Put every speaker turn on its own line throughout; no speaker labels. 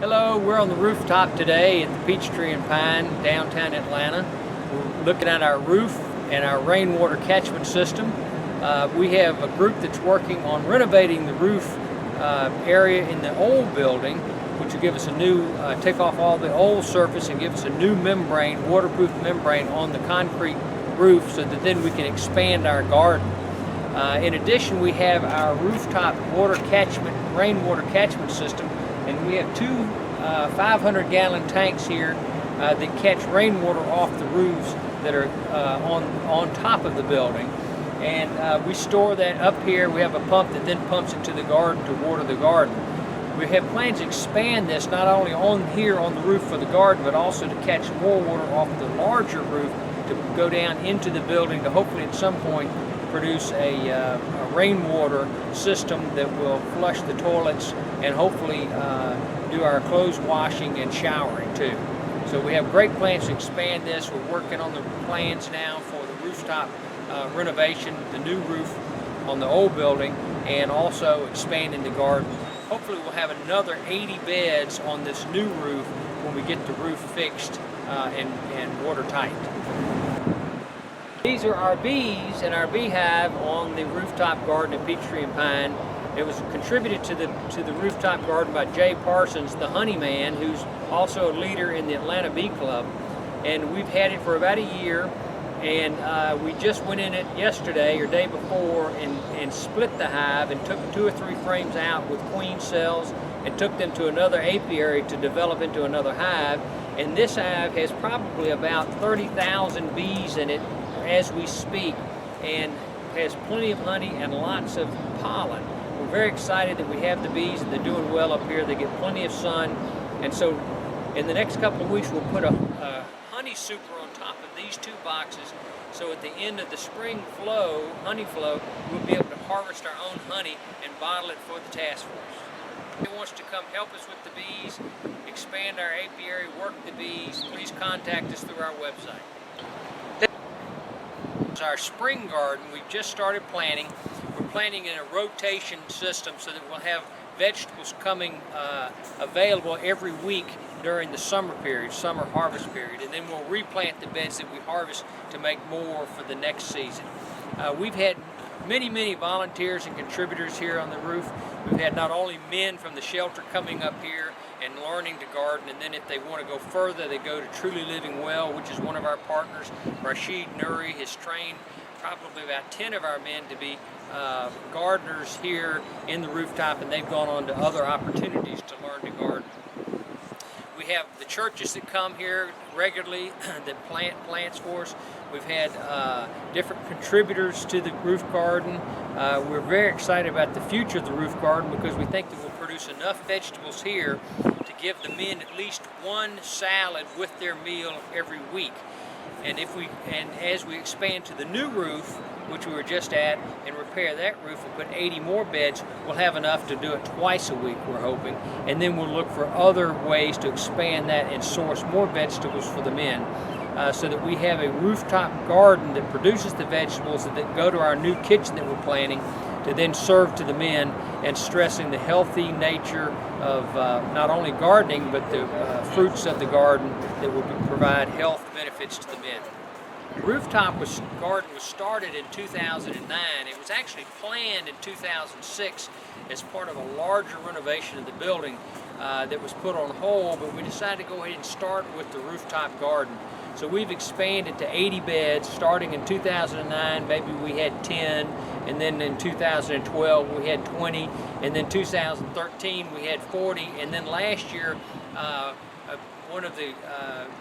Hello, we're on the rooftop today at the Peachtree-Pine, downtown Atlanta. We're looking at our roof and our rainwater catchment system. We have a group that's working on renovating the roof area in the old building, which will give us a new, take off all the old surface and give us a new membrane, waterproof membrane on the concrete roof so that then we can expand our garden. In addition, we have our rooftop rainwater catchment system, and we have two 500-gallon tanks here that catch rainwater off the roofs that are on top of the building. And we store that up here. We have a pump that then pumps it to the garden to water the garden. We have plans to expand this not only on here on the roof for the garden, but also to catch more water off the larger roof to go down into the building to hopefully at some point produce a rainwater system that will flush the toilets and hopefully do our clothes washing and showering too. So we have great plans to expand this. We're working on the plans now for the rooftop renovation, the new roof on the old building, and also expanding the garden. Hopefully we'll have another 80 beds on this new roof when we get the roof fixed and watertight. These are our bees and our beehive on the rooftop garden at Peachtree-Pine. It was contributed to the rooftop garden by Jay Parsons, the honey man, who's also a leader in the Atlanta Bee Club. And we've had it for about a year, and we just went in it yesterday or day before and split the hive and took 2 or 3 frames out with queen cells and took them to another apiary to develop into another hive. And this hive has probably about 30,000 bees in it as we speak, and has plenty of honey and lots of pollen. We're very excited that we have the bees and they're doing well up here. They get plenty of sun, and so in the next couple of weeks we'll put a honey super on top of these 2 boxes, so at the end of the spring flow, honey flow, we'll be able to harvest our own honey and bottle it for the task force. If anyone wants to come help us with the bees, expand our apiary, work the bees, please contact us through our website. Our spring garden, we've just started planting. We're planting in a rotation system so that we'll have vegetables coming available every week during the summer period, summer harvest period, and then we'll replant the beds that we harvest to make more for the next season. We've had many volunteers and contributors here on the roof. We've had not only men from the shelter coming up here and learning to garden, and then if they want to go further, they go to Truly Living Well, which is one of our partners. Rashid Nuri has trained probably about 10 of our men to be gardeners here in the rooftop, and they've gone on to other opportunities to learn to garden. We have the churches that come here regularly that plant plants for us. We've had different contributors to the roof garden. We're very excited about the future of the roof garden because we think that we'll produce enough vegetables here to give the men at least 1 salad with their meal every week. And as we expand to the new roof, which we were just at, and repair that roof and put 80 more beds, we'll have enough to do it twice a week, we're hoping. And then we'll look for other ways to expand that and source more vegetables for the men, so that we have a rooftop garden that produces the vegetables that go to our new kitchen that we're planning to then serve to the men, and stressing the healthy nature of not only gardening, but the fruits of the garden that will provide health benefits to the men. The rooftop garden was started in 2009. It was actually planned in 2006 as part of a larger renovation of the building that was put on hold, but we decided to go ahead and start with the rooftop garden. So we've expanded to 80 beds starting in 2009. Maybe we had 10, and then in 2012 we had 20, and then 2013 we had 40, and then last year one of the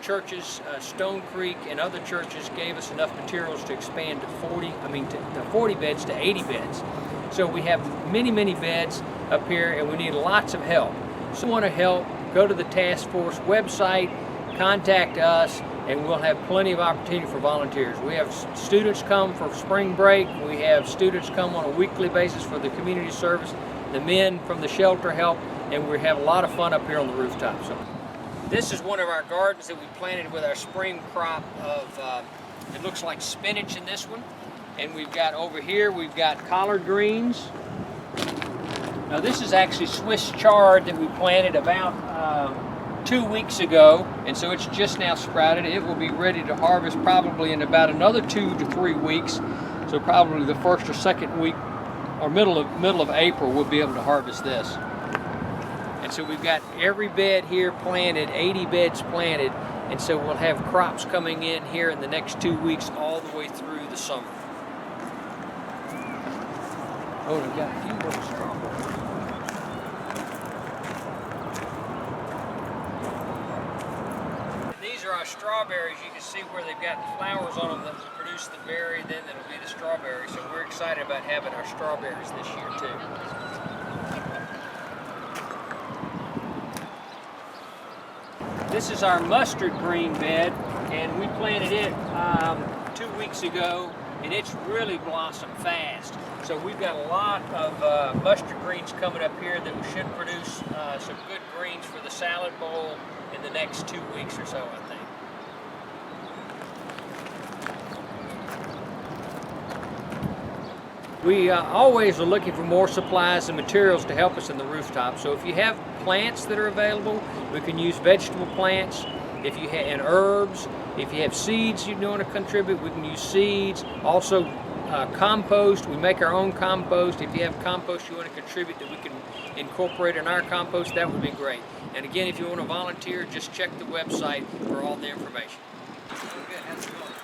churches, Stone Creek and other churches, gave us enough materials to expand to 40 beds to 80 beds. So we have many beds up here, and we need lots of help. So if you want to help, go to the task force website, contact us, and we'll have plenty of opportunity for volunteers. We have students come for spring break. We have students come on a weekly basis for the community service. The men from the shelter help, and we have a lot of fun up here on the rooftop. So this is one of our gardens that we planted with our spring crop of, it looks like spinach in this one. And we've got over here, we've got collard greens. Now this is actually Swiss chard that we planted about 2 weeks ago, and so it's just now sprouted. It will be ready to harvest probably in about another 2 to 3 weeks. So probably the first or second week or middle of April we'll be able to harvest this. And so we've got every bed here planted, 80 beds planted, and so we'll have crops coming in here in the next 2 weeks all the way through the summer. Oh, we've got a few little strawberries. These are our strawberries. You can see where they've got flowers on them that will produce the berry, then it'll be the strawberry. So we're excited about having our strawberries this year too. This is our mustard green bed, and we planted it 2 weeks ago, and it's really blossomed fast. So we've got a lot of mustard greens coming up here that should produce some good greens for the salad bowl in the next 2 weeks or so, I think. We always are looking for more supplies and materials to help us in the rooftop. So if you have plants that are available, we can use vegetable plants. If you and herbs, if you have seeds you want to contribute, we can use seeds. Also compost, we make our own compost. If you have compost you want to contribute that we can incorporate in our compost, that would be great. And again, if you want to volunteer, just check the website for all the information. Okay, how's it going?